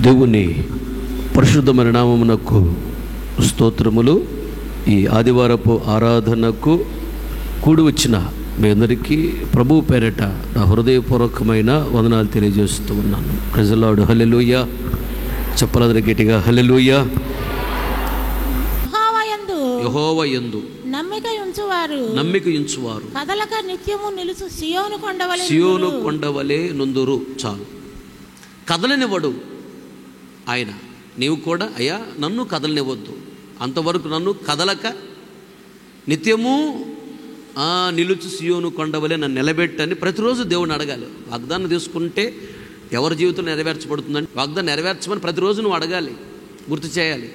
దేవుని పరిశుద్ధమైన నామమునకు స్తోత్రములు. ఈ ఆదివారపు ఆరాధనకు కూడి వచ్చిన మీ అందరికీ ప్రభు పేరిట నా హృదయపూర్వకమైన వందనాలు తెలియజేస్తూ ఉన్నాను. Praise the lord. హల్లెలూయా. చెప్పలందరూ గట్టిగా హల్లెలూయా. యెహోవా యందు నమ్మిక ఉంచువారు కదలక నిత్యము నిలుచు సియోను కొండవలే నుందురు. చాలు. కదలనివ్వడు ఆయన. నీవు కూడా అయ్యా నన్ను కదలనివ్వద్దు, అంతవరకు నన్ను కదలక నిత్యము నిలుచు సియోను కొండవలే నన్ను నిలబెట్టని ప్రతిరోజు దేవుడిని అడగాలి. వాగ్దానం తీసుకుంటే ఎవరి జీవితంలో నెరవేర్చబడుతుందని వాగ్దానం నెరవేర్చమని ప్రతిరోజు నువ్వు అడగాలి, గుర్తు చేయాలి.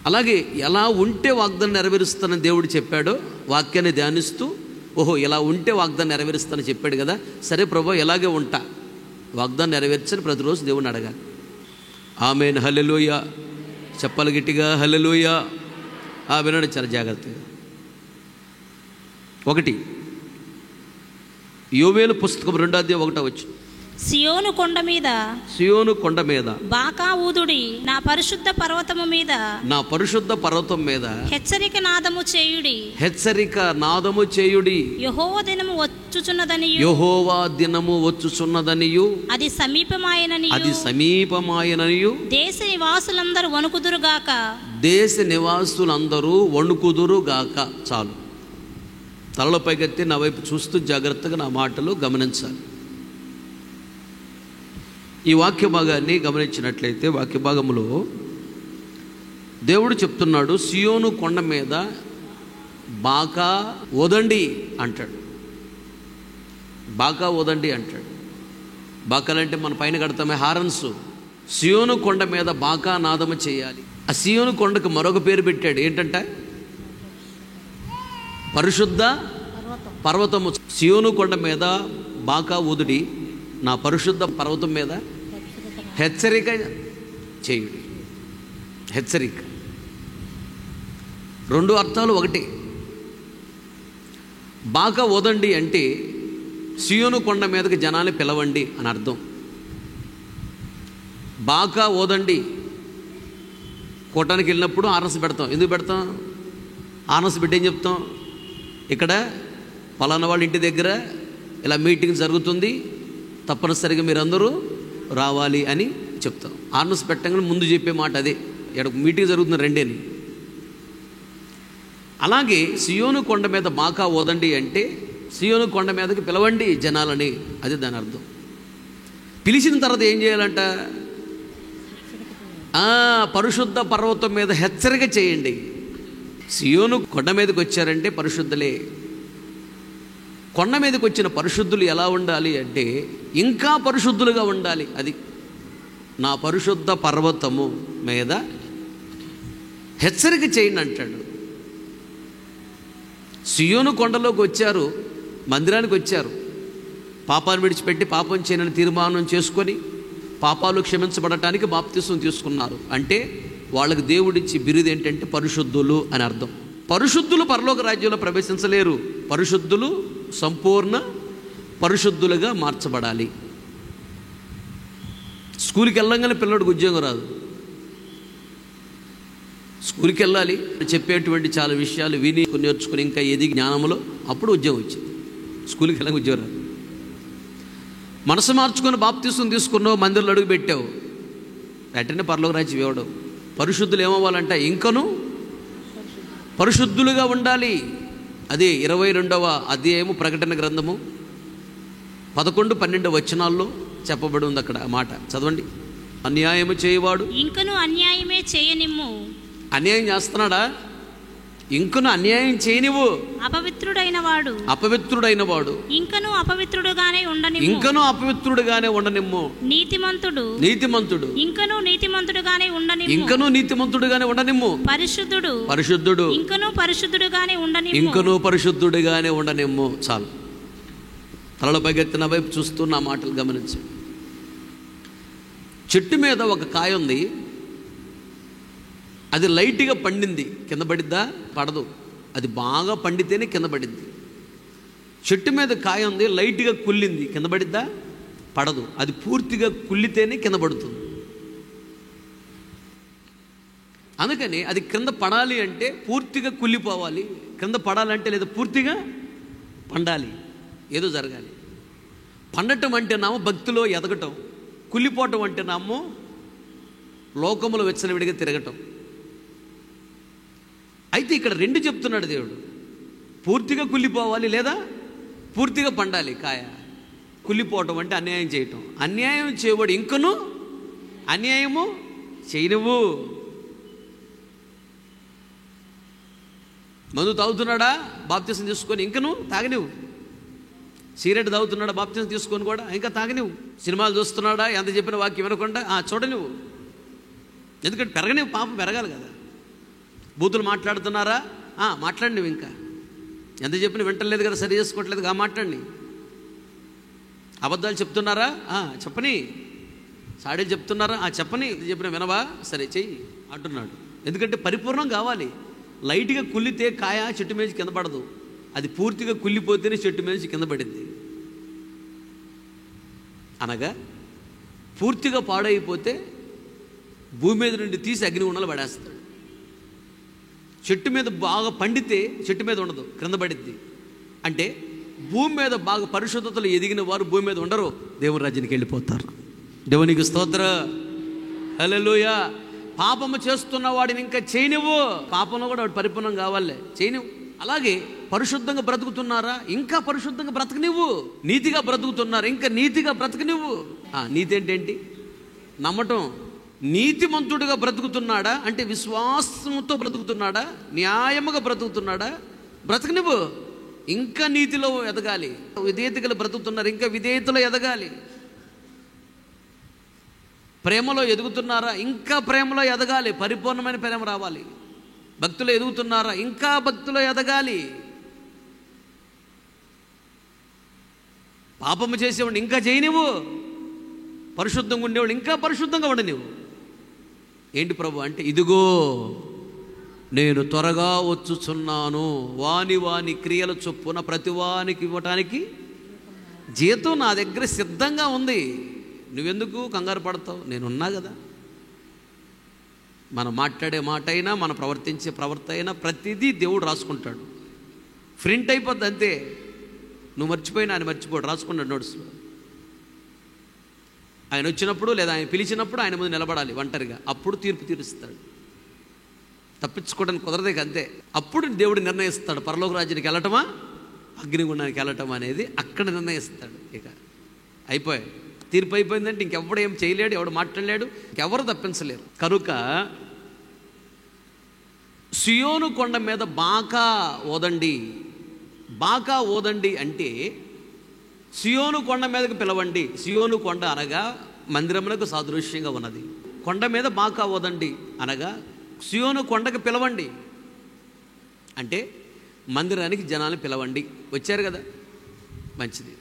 అలాగే ఎలా ఉంటే వాగ్దానం నెరవేరుస్తానని దేవుడు చెప్పాడో వాక్యాన్ని ధ్యానిస్తూ ఓహో ఇలా ఉంటే వాగ్దానం నెరవేరుస్తానని చెప్పాడు కదా, సరే ప్రభు ఎలాగే ఉంటా, వాగ్దానం నెరవేర్చని ప్రతిరోజు దేవుడిని అడగాలి. ఆమేన్. హల్లెలూయా. చెప్పాలి గట్టిగా హల్లెలూయా. వినండి చాలా జాగ్రత్తగా. 1 యోవేలు పుస్తకం 2:1 సియోను కొండ మీద బాకా ఊదుడి, నా పరిశుద్ధ పర్వతం మీద హెచ్చరిక నాదము చేయుడి. యెహోవా దినము వచ్చుచున్నదనియు అది సమీపమాయననియు దేశ నివాసులందరూ వణుకుదురుగాక. చాలు. తలలో పైకెత్తి నా వైపు చూస్తూ జాగ్రత్తగా నా మాటలు గమనించాలి. ఈ వాక్య భాగాన్ని గమనించినట్లయితే వాక్య భాగంలో దేవుడు చెప్తున్నాడు, సియోను కొండ మీద బాకా ఓదండి అంటాడు. బాకా ఓదండి అంటాడు. బాకాలంటే మన పైన కడతామే హారన్స్. సియోను కొండ మీద బాకా నాదము చేయాలి. ఆ సియోను కొండకు మరొక పేరు పెట్టాడు. ఏంటంటే పరిశుద్ధ పర్వతము. సియోను కొండ మీద బాకా ఊదుడి, నా పరిశుద్ధ పర్వతం మీద హెచ్చరిక చేయుడి. హెచ్చరిక 2 అర్థాలు ఒకటి. బాకా ఓదండి అంటే సియోను కొండ మీదకి జనాన్ని పిలవండి అని అర్థం. బాకా ఓదండి కోటానికి వెళ్ళినప్పుడు ఆర్ఎస్ పెడతాం. ఎందుకు పెడతాం? ఆర్ఎస్ పెట్టి ఏం చెప్తాం? ఇక్కడ పలానా వాళ్ళ ఇంటి దగ్గర ఇలా మీటింగ్ జరుగుతుంది, తప్పనిసరిగా మీరందరూ రావాలి అని చెప్తాం. ఆర్నస్ పెట్టగానే ముందు చెప్పే మాట అదే, ఇక్కడ మీటింగ్ జరుగుతుంది రెండేని. అలాగే సియోను కొండ మీద బాకా ఓదండి అంటే సియోను కొండ మీదకి పిలవండి జనాలని, అది దాని అర్థం. పిలిచిన తర్వాత ఏం చేయాలంట? పరిశుద్ధ పర్వతం మీద హెచ్చరిక చేయండి. సియోను కొండ మీదకి వచ్చారంటే పరిశుద్ధులే. కొండ మీదకి వచ్చిన పరిశుద్ధులు ఎలా ఉండాలి అంటే ఇంకా పరిశుద్ధులుగా ఉండాలి. అది నా పరిశుద్ధ పర్వతము మీద హెచ్చరిక చేయండి అంటాడు. సియోను కొండలోకి వచ్చారు, మందిరానికి వచ్చారు, పాపాన్ని విడిచిపెట్టి పాపం చేయనని తీర్మానం చేసుకొని పాపాలు క్షమించబడటానికి బాప్తిసం తీసుకున్నారు. అంటే వాళ్ళకి దేవుడిచ్చి బిరుదు ఏంటంటే పరిశుద్ధులు అని అర్థం. పరిశుద్ధులు పరలోక రాజ్యంలో ప్రవేశించలేరు. పరిశుద్ధులు సంపూర్ణ పరిశుద్ధులుగా మార్చబడాలి. స్కూల్కి వెళ్ళంగానే పిల్లడికి ఉద్యోగం రాదు. స్కూల్కి వెళ్ళాలి, చెప్పేటువంటి చాలా విషయాలు విని నేర్చుకుని ఇంకా ఎదిగి జ్ఞానంలో అప్పుడు ఉద్యోగం వచ్చింది. స్కూల్కి వెళ్ళగా ఉద్యోగం రాదు. మనసు మార్చుకొని బాప్తిసం తీసుకున్నావు, మందిరంలో అడుగు పెట్టావు, వెంటనే పరలోక రాజ్యం ఇవ్వడం. పరిశుద్ధులు ఏమవ్వాలంటే ఇంకను పరిశుద్ధులుగా ఉండాలి. అదే 22వ అధ్యాయము ప్రకటన గ్రంథము 11-12 చెప్పబడి ఉంది. అక్కడ మాట చదవండి. అన్యాయము చేయవాడు ఇంకను అన్యాయమే చేయనిమ్ము. అన్యాయం చేస్తున్నాడా? ఇంకను అన్యాయం చేయనివ్వు. అపవిత్రుడైన వాడు ఇంకను అపవిత్రుడుగానే ఉండనిమ్ము. నీతిమంతుడు ఇంకను నీతిమంతుడుగానే ఉండనిమ్ము. పరిశుద్ధుడు ఇంకను పరిశుద్ధుడుగానే ఉండనిమ్ము. చాలు. తలలో పైకెత్తిన వైపు చూస్తున్న మాటలు గమనించు. చెట్టు మీద ఒక కాయ ఉంది, అది లైట్గా పండింది, కింద పడిద్దా? పడదు. అది బాగా పండితేనే కింద పడిద్ది. చెట్టు మీద కాయ ఉంది, లైట్గా కుళ్ళింది, కింద పడిద్దా? పడదు. అది పూర్తిగా కుళ్ళితేనే కింద పడుతుంది. అందుకని అది క్రింద పడాలి అంటే పూర్తిగా కుళ్ళిపోవాలి. క్రింద పడాలంటే లేదా పూర్తిగా పండాలి, ఏదో జరగాలి. పండటం అంటేనామో భక్తిలో ఎదగటం, కుళ్ళిపోవటం అంటేనామో లోకములో వెచ్చలవిడిగా తిరగటం. అయితే ఇక్కడ రెండు చెప్తున్నాడు దేవుడు, పూర్తిగా కుళ్ళిపోవాలి లేదా పూర్తిగా పండాలి కాయ. కుళ్ళిపోవటం అంటే అన్యాయం చేయటం, అన్యాయం చేయబడి ఇంకను అన్యాయము చేయనువు. మందు తాగుతున్నాడా బాప్తిసం తీసుకొని ఇంకను తాగనివ్వు. సిగరెట్ తాగుతున్నాడా బాప్తిసం తీసుకొని కూడా ఇంకా తాగనివ్వు. సినిమాలు చూస్తున్నాడా ఎంత చెప్పిన వాక్యం వినకుండా చూడనివ్వు. ఎందుకంటే పెరగనివ్వు, పాపం పెరగాలి కదా. బూతులు మాట్లాడుతున్నారా మాట్లాడినవి, ఇంకా ఎంత చెప్పిన వింటలేదు కదా, సరి చేసుకోవట్లేదు మాట్లాడి. అబద్ధాలు చెప్తున్నారా చెప్పని. సాడీలు చెప్తున్నారా చెప్పని. ఎంత చెప్పిన వినవా, సరే చెయ్యి అంటున్నాడు. ఎందుకంటే పరిపూర్ణం కావాలి. లైట్గా కుళ్ళితే కాయ చెట్టు మీద కింద పడదు, అది పూర్తిగా కుళ్ళిపోతేనే చెట్టు మీద కింద పడింది. అనగా పూర్తిగా పాడైపోతే భూమి మీద నుండి తీసి అగ్ని ఉండలు పడేస్తాడు. చెట్టు మీద బాగా పండితే చెట్టు మీద ఉండదు, క్రింద పడిద్ది. అంటే భూమి మీద బాగా పరిశుద్ధతలు ఎదిగిన వారు భూమి మీద ఉండరు, దేవుని రాజ్యానికి వెళ్ళిపోతారు. దేవునికి స్తోత్ర, హల్లెలూయా. పాపము చేస్తున్న వాడిని ఇంకా చేయనివ్వు. పాపంలో కూడా వాడు పరిపూర్ణం కావాలే, చేయనివ్వు. అలాగే పరిశుద్ధంగా బ్రతుకుతున్నారా, ఇంకా పరిశుద్ధంగా బ్రతకనివ్వు. నీతిగా బ్రతుకుతున్నారా, ఇంకా నీతిగా బ్రతకనివ్వు. నీతి ఏంటేంటి? నమ్మటం. నీతిమంతుడిగా బ్రతుకుతున్నాడా అంటే విశ్వాసంతో బ్రతుకుతున్నాడా, న్యాయముగా బ్రతుకుతున్నాడా, బ్రతకనివ్వు. ఇంకా నీతిలో ఎదగాలి. విధేయతగా బ్రతుకుతున్నారు, ఇంకా విధేయతలో ఎదగాలి. ప్రేమలో ఎదుగుతున్నారా, ఇంకా ప్రేమలో ఎదగాలి, పరిపూర్ణమైన ప్రేమ రావాలి. భక్తిలో ఎదుగుతున్నారా, ఇంకా భక్తిలో ఎదగాలి. పాపము చేసేవాడిని ఇంకా చేయనివ్వు. పరిశుద్ధంగా ఉండేవాడు ఇంకా పరిశుద్ధంగా ఉండనివ్వు. ఏంటి ప్రభు అంటే, ఇదిగో నేను త్వరగా వచ్చుచున్నాను, వాని వాని క్రియల చొప్పున ప్రతివానికి ఇవ్వటానికి జీతం నా దగ్గర సిద్ధంగా ఉంది. నువ్వెందుకు కంగారు పడతావు? నేనున్నా కదా. మనం మాట్లాడే మాట అయినా, మనం ప్రవర్తించే ప్రవర్తన అయినా ప్రతిదీ దేవుడు రాసుకుంటాడు. ప్రింట్ అయిపోద్ది అంతే. నువ్వు మర్చిపోయినా ఆయన మర్చిపోడు, రాసుకున్నాడు నోట్స్లో. ఆయన వచ్చినప్పుడు లేదా ఆయన పిలిచినప్పుడు ఆయన ముందు నిలబడాలి ఒంటరిగా, అప్పుడు తీర్పు తీరుస్తాడు. తప్పించుకోవడానికి కుదరదే అంతే. అప్పుడు దేవుడు నిర్ణయిస్తాడు, పరలోక రాజ్యానికి వెళ్ళటమా అగ్నిగుండానికి వెళ్ళటమా అనేది అక్కడ నిర్ణయిస్తాడు. ఇక అయిపోయాయి, తీర్పు అయిపోయిందంటే ఇంకెవడు ఏం చేయలేడు, ఎవడు మాట్లాడలేడు, ఇంకెవరు తప్పించలేరు. కనుక సియోను కొండ మీద బాకా ఓదండి. బాకా ఓదండి అంటే సియోను కొండ మీదకు పిలవండి. సియోను కొండ అనగా మందిరములకు సాదృశ్యంగా ఉన్నది. కొండ మీద బాకా ఓదండి అనగా సియోను కొండకు పిలవండి అంటే మందిరానికి జనాన్ని పిలవండి. వచ్చారు కదా, మంచిది.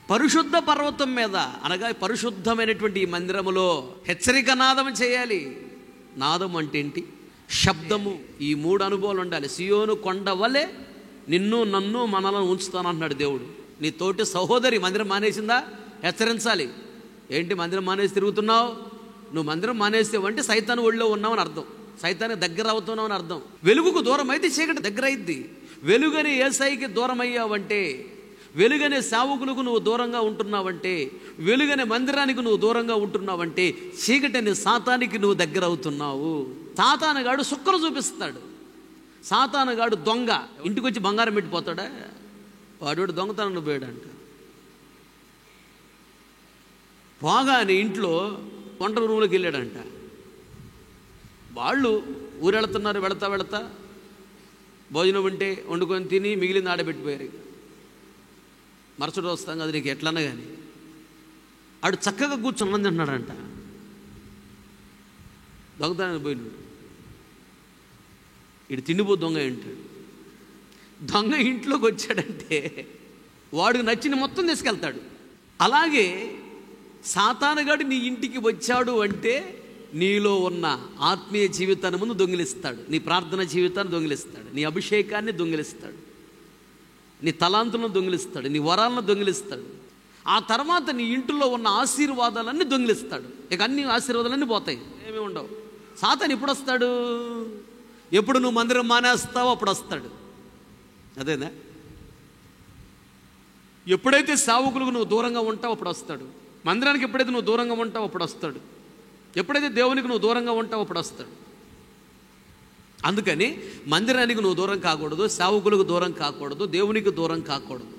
పరిశుద్ధ పర్వతం మీద అనగా పరిశుద్ధమైనటువంటి ఈ మందిరములో హెచ్చరిక నాదం చేయాలి. నాదం అంటే ఏంటి? శబ్దము. ఈ మూడు అనుభవాలు ఉండాలి. సియోను కొండ వలె నిన్ను నన్ను మనలను ఉంచుతానంటున్నాడు దేవుడు. నీ తోటి సహోదరి మందిరం మానేసిందా, హెచ్చరించాలి. ఏంటి మందిరం మానేసి తిరుగుతున్నావు? నువ్వు మందిరం మానేసేవంటే సైతాను ఒళ్ళో ఉన్నావని అర్థం, సైతానికి దగ్గర అవుతున్నావు అని అర్థం. వెలుగుకు దూరం అయితే చీకటి దగ్గర అయింది. వెలుగని యేసయ్యకి దూరం అయ్యావంటే, వెలుగనే సేవకులకు నువ్వు దూరంగా ఉంటున్నావంటే, వెలుగనే మందిరానికి నువ్వు దూరంగా ఉంటున్నావంటే చీకటిని సాతానికి నువ్వు దగ్గర అవుతున్నావు. సాతానుగాడు సుక్కలు చూపిస్తాడు. సాతానుగాడు దొంగ. ఇంటికి వచ్చి బంగారం పెట్టిపోతాడా? వాడు దొంగతనం పోయాడంట. పోగానే ఇంట్లో వంట రూమ్లోకి వెళ్ళాడంట. వాళ్ళు ఊరెళ్తున్నారు, వెళతా వెళతా భోజనం ఉంటే వండుకొని తిని మిగిలింది ఆడబెట్టిపోయారు. మరుసటి వస్తాం కదా, నీకు ఎట్లన్నా కానీ ఆడు చక్కగా కూర్చొని తింటున్నాడంట. దొంగతనాన్ని పోయినాడు. ఇటు తిండిపో దొంగ అంటాడు. దొంగ ఇంట్లోకి వచ్చాడంటే వాడికి నచ్చిన మొత్తం తీసుకెళ్తాడు. అలాగే సాతానుగాడు నీ ఇంటికి వచ్చాడు అంటే నీలో ఉన్న ఆత్మీయ జీవితాన్ని ముందు దొంగిలిస్తాడు, నీ ప్రార్థన జీవితాన్ని దొంగిలిస్తాడు, నీ అభిషేకాన్ని దొంగిలిస్తాడు, నీ తలాంతులను దొంగిలిస్తాడు, నీ వరాలను దొంగిలిస్తాడు. ఆ తర్వాత నీ ఇంట్లో ఉన్న ఆశీర్వాదాలన్నీ దొంగిలిస్తాడు. ఇక అన్ని ఆశీర్వాదాలన్నీ పోతాయి, ఏమీ ఉండవు. సాతాను ఎప్పుడు వస్తాడు? ఎప్పుడు నువ్వు మందిరం మానేస్తావో అప్పుడు వస్తాడు. అదేనా? ఎప్పుడైతే సేవకులకు నువ్వు దూరంగా ఉంటావో అప్పుడు వస్తాడు. మందిరానికి ఎప్పుడైతే నువ్వు దూరంగా ఉంటావో అప్పుడు వస్తాడు. ఎప్పుడైతే దేవునికి నువ్వు దూరంగా ఉంటావో అప్పుడు వస్తాడు. అందుకని మందిరానికి నువ్వు దూరం కాకూడదు, సేవకులకు దూరం కాకూడదు, దేవునికి దూరం కాకూడదు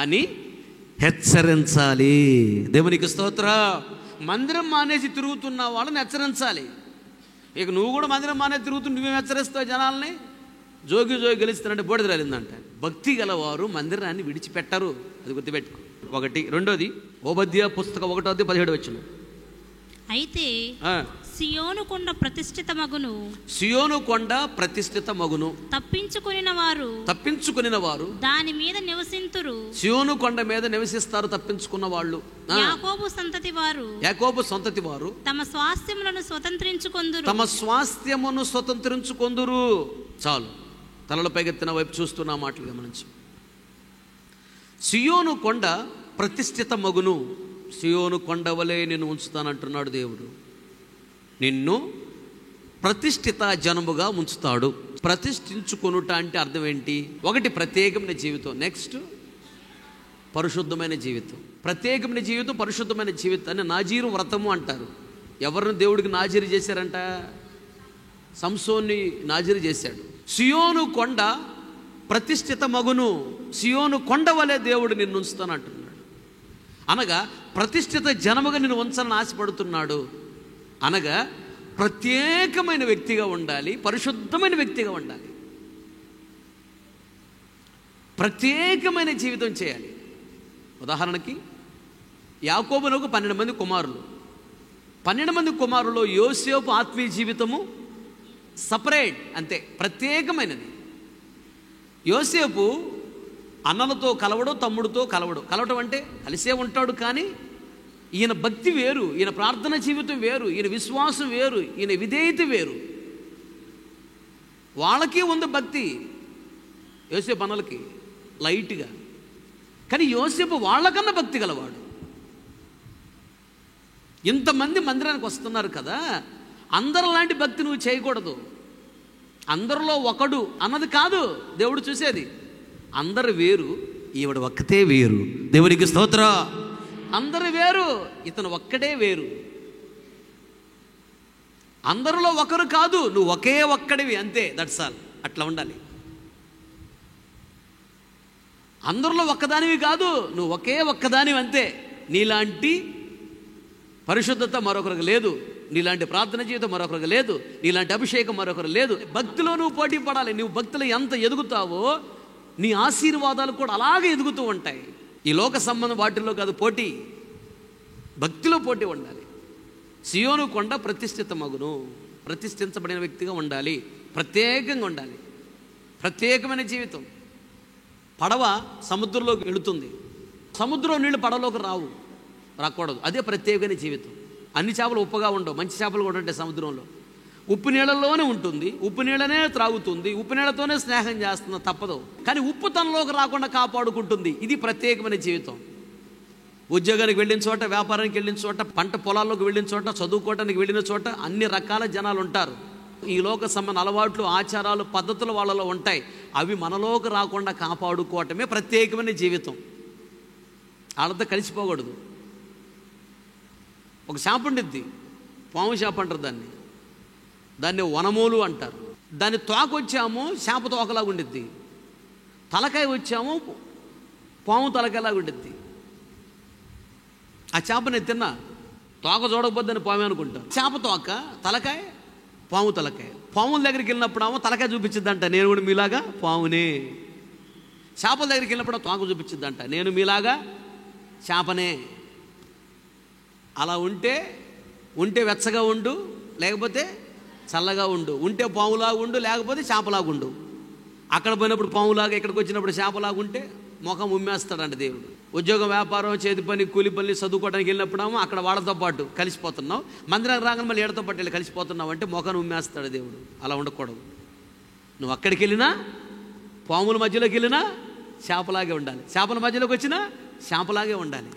అని హెచ్చరించాలి. దేవునికి స్తోత్రం. మందిరం మానేసి తిరుగుతున్న వాళ్ళని హెచ్చరించాలి. ఇక నువ్వు కూడా మందిరం మానేసి తిరుగుతూ నువ్వేం హెచ్చరిస్తావు జనాల్ని? జోగి గెలుస్తానంటే బోడిద రాలిందంట. భక్తి గలవారు మందిరాన్ని విడిచిపెట్టరు, అది గుర్తుపెట్టుకో. ఒకటి. రెండోది ఓబద్య పుస్తకం 1:17 అయితే సియోను కొండ ప్రతిష్ఠిత మగును తప్పించుకొనిన వారు దాని మీద నివసింతురు. సియోను కొండ మీద నివసిస్తారు తప్పించుకున్న వాళ్ళు. యాకోబు సంతతి వారు తమ స్వాస్థ్యమును స్వతంత్రించుకొందురు. చాలు, తలల పైకెత్తిన వైపు చూస్తున్న మాటలు గమనించు. సియోను కొండ ప్రతిష్ఠిత మగును. సియోను కొండ వలె నిన్ను ఉంచుతానంటున్నాడు దేవుడు. నిన్ను ప్రతిష్ఠిత జనముగా ఉంచుతాడు. ప్రతిష్ఠించుకొనుట అంటే అర్థం ఏంటి? ఒకటి, ప్రత్యేకమైన జీవితం. నెక్స్ట్, పరిశుద్ధమైన జీవితం. ప్రత్యేకమైన జీవితం, పరిశుద్ధమైన జీవితాన్ని నాజీరు వ్రతము అంటారు. ఎవరిని దేవుడికి నాజీరు చేశారంట? సంసోన్ని నాజీరు చేశాడు. సియోను కొండ ప్రతిష్ఠిత మగును. సియోను కొండ వలె దేవుడు నిన్ను ఉంచుతానంటున్నాడు. అనగా ప్రతిష్ఠిత జనముగా నిన్ను ఉంచాలని ఆశపడుతున్నాడు. అనగా ప్రత్యేకమైన వ్యక్తిగా ఉండాలి, పరిశుద్ధమైన వ్యక్తిగా ఉండాలి, ప్రత్యేకమైన జీవితం చేయాలి. ఉదాహరణకి యాకోబునకు 12 మంది కుమారులు. 12 మంది కుమారుల్లో యోసేపు ఆత్మీయ జీవితము సపరేట్, అంతే, ప్రత్యేకమైనది. యోసేపు అన్నలతో కలవడు, తమ్ముడితో కలవడం అంటే కలిసే ఉంటాడు. కానీ ఈయన భక్తి వేరు, ఈయన ప్రార్థన జీవితం వేరు, ఈయన విశ్వాసం వేరు, ఈయన విధేయత వేరు. వాళ్ళకి ఉంది భక్తి, యోసేపు అన్నలకి లైట్గా. కానీ యోసేపు వాళ్ళకన్నా భక్తి గలవాడు. ఇంతమంది మందిరానికి వస్తున్నారు కదా, అందరిలాంటి భక్తి నువ్వు చేయకూడదు. అందరిలో ఒకడు అన్నది కాదు దేవుడు చూసేది. అందరు వేరు, ఈవిడ ఒక్కతే వేరు. దేవునికి స్తోత్రం. అందరు వేరు, ఇతను ఒక్కడే వేరు. అందరిలో ఒకరు కాదు, నువ్వు ఒకే ఒక్కడివి, అంతే, దట్స్ ఆల్. అట్లా ఉండాలి. అందరిలో ఒక్కదానివి కాదు, నువ్వు ఒకే ఒక్కదానివి, అంతే. నీలాంటి పరిశుద్ధత మరొకరికి లేదు, నీలాంటి ప్రార్థన జీవితం మరొకరికి లేదు, నీలాంటి అభిషేకం మరొకరు లేదు. భక్తిలో నువ్వు పోటీ పడాలి. నువ్వు భక్తిలో ఎంత ఎదుగుతావో నీ ఆశీర్వాదాలు కూడా అలాగే ఎదుగుతూ ఉంటాయి. ఈ లోక సంబంధం వాటిల్లో కాదు పోటీ, భక్తిలో పోటీ ఉండాలి. సియోను కొండ ప్రతిష్ఠిత మగును. ప్రతిష్ఠించబడిన వ్యక్తిగా ఉండాలి, ప్రత్యేకంగా ఉండాలి, ప్రత్యేకమైన జీవితం. పడవ సముద్రంలోకి వెళుతుంది, సముద్రం నీళ్ళు పడవలోకి రాకూడదు. అదే ప్రత్యేకమైన జీవితం. అన్ని చేపలు ఉప్పుగా ఉండవు, మంచి చేపలు కూడా ఉంటాయి సముద్రంలో. ఉప్పు నీళ్ళలోనే ఉంటుంది, ఉప్పు నీళ్ళనే త్రాగుతుంది, ఉప్పు నీళ్ళతోనే స్నేహం చేస్తుంది, తప్పదు. కానీ ఉప్పు తనలోకి రాకుండా కాపాడుకుంటుంది. ఇది ప్రత్యేకమైన జీవితం. ఉద్యోగానికి వెళ్ళిన చోట, వ్యాపారానికి వెళ్ళిన చోట, పంట పొలాల్లోకి వెళ్ళిన చోట, చదువుకోవటానికి వెళ్ళిన చోట అన్ని రకాల జనాలు ఉంటారు. ఈ లోక సంబంధ అలవాట్లు, ఆచారాలు, పద్ధతులు వాళ్ళలో ఉంటాయి. అవి మనలోకి రాకుండా కాపాడుకోవటమే ప్రత్యేకమైన జీవితం. వాళ్ళతో కలిసిపోకూడదు. ఒక చేప ఉండిద్ది, పాము చేప అంటారు దాన్ని వనమూలు అంటారు. దాన్ని తోక వచ్చాము చేప తోకలాగా ఉండిద్ది, తలకాయ వచ్చాము పాము తలకాయలాగా ఉండిద్ది. ఆ చేపని తిన్నా తోక చూడకపోద్దని పాము అనుకుంటాం. చేప తోక, తలకాయ పాము తలకాయ. పాముల దగ్గరికి వెళ్ళినప్పుడు ఏమో తలకాయ చూపించిద్దంట, నేను కూడా మీలాగా పామునే. చేపల దగ్గరికి వెళ్ళినప్పుడు తోక చూపించిద్దంట, నేను మీలాగా చేపనే. అలా ఉంటే వెచ్చగా ఉండు, లేకపోతే చల్లగా ఉండు. ఉంటే పాములాగా ఉండు, లేకపోతే చేపలాగా ఉండు. అక్కడ పోయినప్పుడు పాములాగా, ఇక్కడికి వచ్చినప్పుడు చేపలాగా ఉంటే ముఖం ఉమ్మేస్తాడంట దేవుడు. ఉద్యోగం, వ్యాపారం, చేతి పని, కూలి పని, చదువుకోవడానికి వెళ్ళినప్పుడేమో అక్కడ వాళ్ళతో పాటు కలిసిపోతున్నావు, మందిరానికి రాగానే మళ్ళీ ఏడతో పాటు వెళ్ళి కలిసిపోతున్నావు అంటే ముఖాన్ని ఉమ్మేస్తాడు దేవుడు. అలా ఉండకూడదు. నువ్వు అక్కడికి వెళ్ళినా, పాముల మధ్యలోకి వెళ్ళినా చేపలాగే ఉండాలి, చేపల మధ్యలోకి వచ్చినా శాపలాగే ఉండాలి.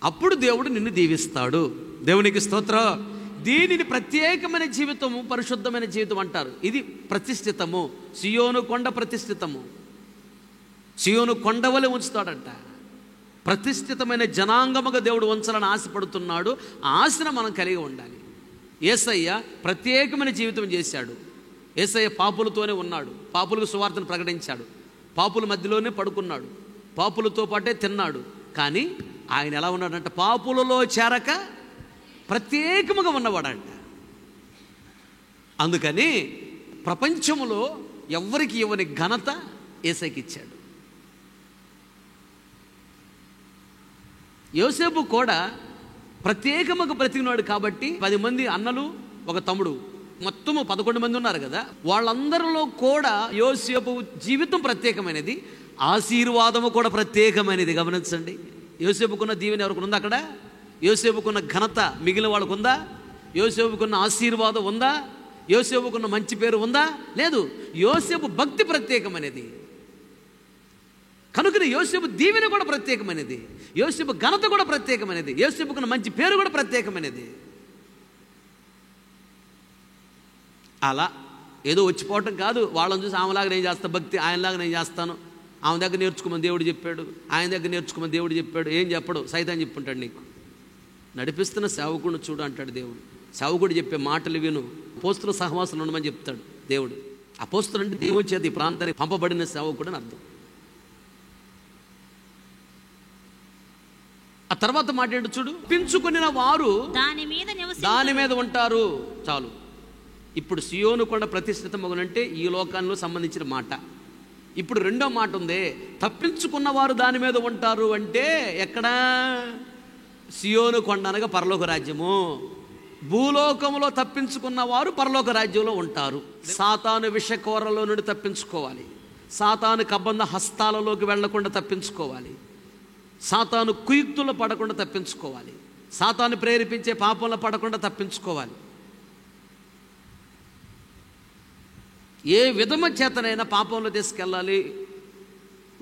అప్పుడు దేవుడు నిన్ను దీవిస్తాడు. దేవునికి స్తోత్రం. దీనిని ప్రత్యేకమైన జీవితము, పరిశుద్ధమైన జీవితం అంటారు. ఇది ప్రతిష్ఠితము. సియోను కొండ ప్రతిష్ఠితము. సియోను కొండ వలె ఉంచుతాడంట. ప్రతిష్ఠితమైన జనాంగముగా దేవుడు ఉంచాలని ఆశపడుతున్నాడు. ఆ ఆశను మనం కలిగి ఉండాలి. యేసయ్య ప్రత్యేకమైన జీవితం చేశాడు. యేసయ్య పాపులతోనే ఉన్నాడు. పాపులకు సువార్తను ప్రకటించాడు. పాపుల మధ్యలోనే పడుకున్నాడు. పాపులతో పాటే తిన్నాడు. కానీ ఆయన ఎలా ఉన్నాడంట? పాపులలో చేరక ప్రత్యేకముగా ఉన్నవాడంట. అందుకని ప్రపంచంలో ఎవ్వరికి ఇవ్వని ఘనత యేసయ్యకి ఇచ్చాడు. యోసేపు కూడా ప్రత్యేకముగా బ్రతికినాడు కాబట్టి 10 మంది అన్నలు, ఒక తమ్ముడు, మొత్తము 11 మంది ఉన్నారు కదా. వాళ్ళందరిలో కూడా యోసేపు జీవితం ప్రత్యేకమైనది, ఆశీర్వాదము కూడా ప్రత్యేకమైనది. గమనించండి. యోసేపుకున్న దీవెన ఎవరికి ఉందా? అక్కడ యోసేపుకున్న ఘనత మిగిలిన వాళ్ళకు ఉందా? యోసేపుకున్న ఆశీర్వాదం ఉందా? యోసేపుకున్న మంచి పేరు ఉందా? లేదు. యోసేపు భక్తి ప్రత్యేకమైనది కనుక యోసేపు దీవెన కూడా ప్రత్యేకమైనది. యోసేపు ఘనత కూడా ప్రత్యేకమైనది. యోసేపుకున్న మంచి పేరు కూడా ప్రత్యేకమైనది. అలా ఏదో వచ్చిపోవటం కాదు. వాళ్ళని చూసి ఆమెలాగా నేను చేస్తాను భక్తి, ఆయనలాగా నేను చేస్తాను, ఆమె దగ్గర నేర్చుకోమని దేవుడు చెప్పాడు, ఆయన దగ్గర నేర్చుకోమని దేవుడు చెప్పాడు. ఏం చెప్పడు, సైతాన్ని చెప్పుంటాడు. నీకు నడిపిస్తున్న సేవకుడిని చూడు అంటాడు దేవుడు. సేవకుడు చెప్పే మాటలు విను, అపోస్తుల సహవాసంలో ఉండమని చెప్తాడు దేవుడు. అపోస్తులు అంటే దేవుని చేత ఈ ప్రాంతానికి పంపబడిన సేవకుడు అని అర్థం. ఆ తర్వాత మాట ఏంటో చూడు. పించుకొనిన వారు దాని మీద ఉంటారు. చాలు. ఇప్పుడు సియోను కొండ ప్రతిష్ఠితమగునంటే ఈ లోకాల్లో సంబంధించిన మాట. ఇప్పుడు రెండో మాట ఉంది. తప్పించుకున్న వారు దాని మీద ఉంటారు అంటే ఎక్కడా? సియోను కొండ అనగా పరలోక రాజ్యము. భూలోకములో తప్పించుకున్న వారు పరలోక రాజ్యంలో ఉంటారు. సాతాను విషకోరలో నుండి తప్పించుకోవాలి. సాతాను కబంధ హస్తాలలోకి వెళ్లకుండా తప్పించుకోవాలి. సాతాను కుయుక్తుల్లో పడకుండా తప్పించుకోవాలి. సాతాను ప్రేరేపించే పాపంలో పడకుండా తప్పించుకోవాలి. ఏ విధమ చేతనైనా పాపంలో తీసుకెళ్ళాలి,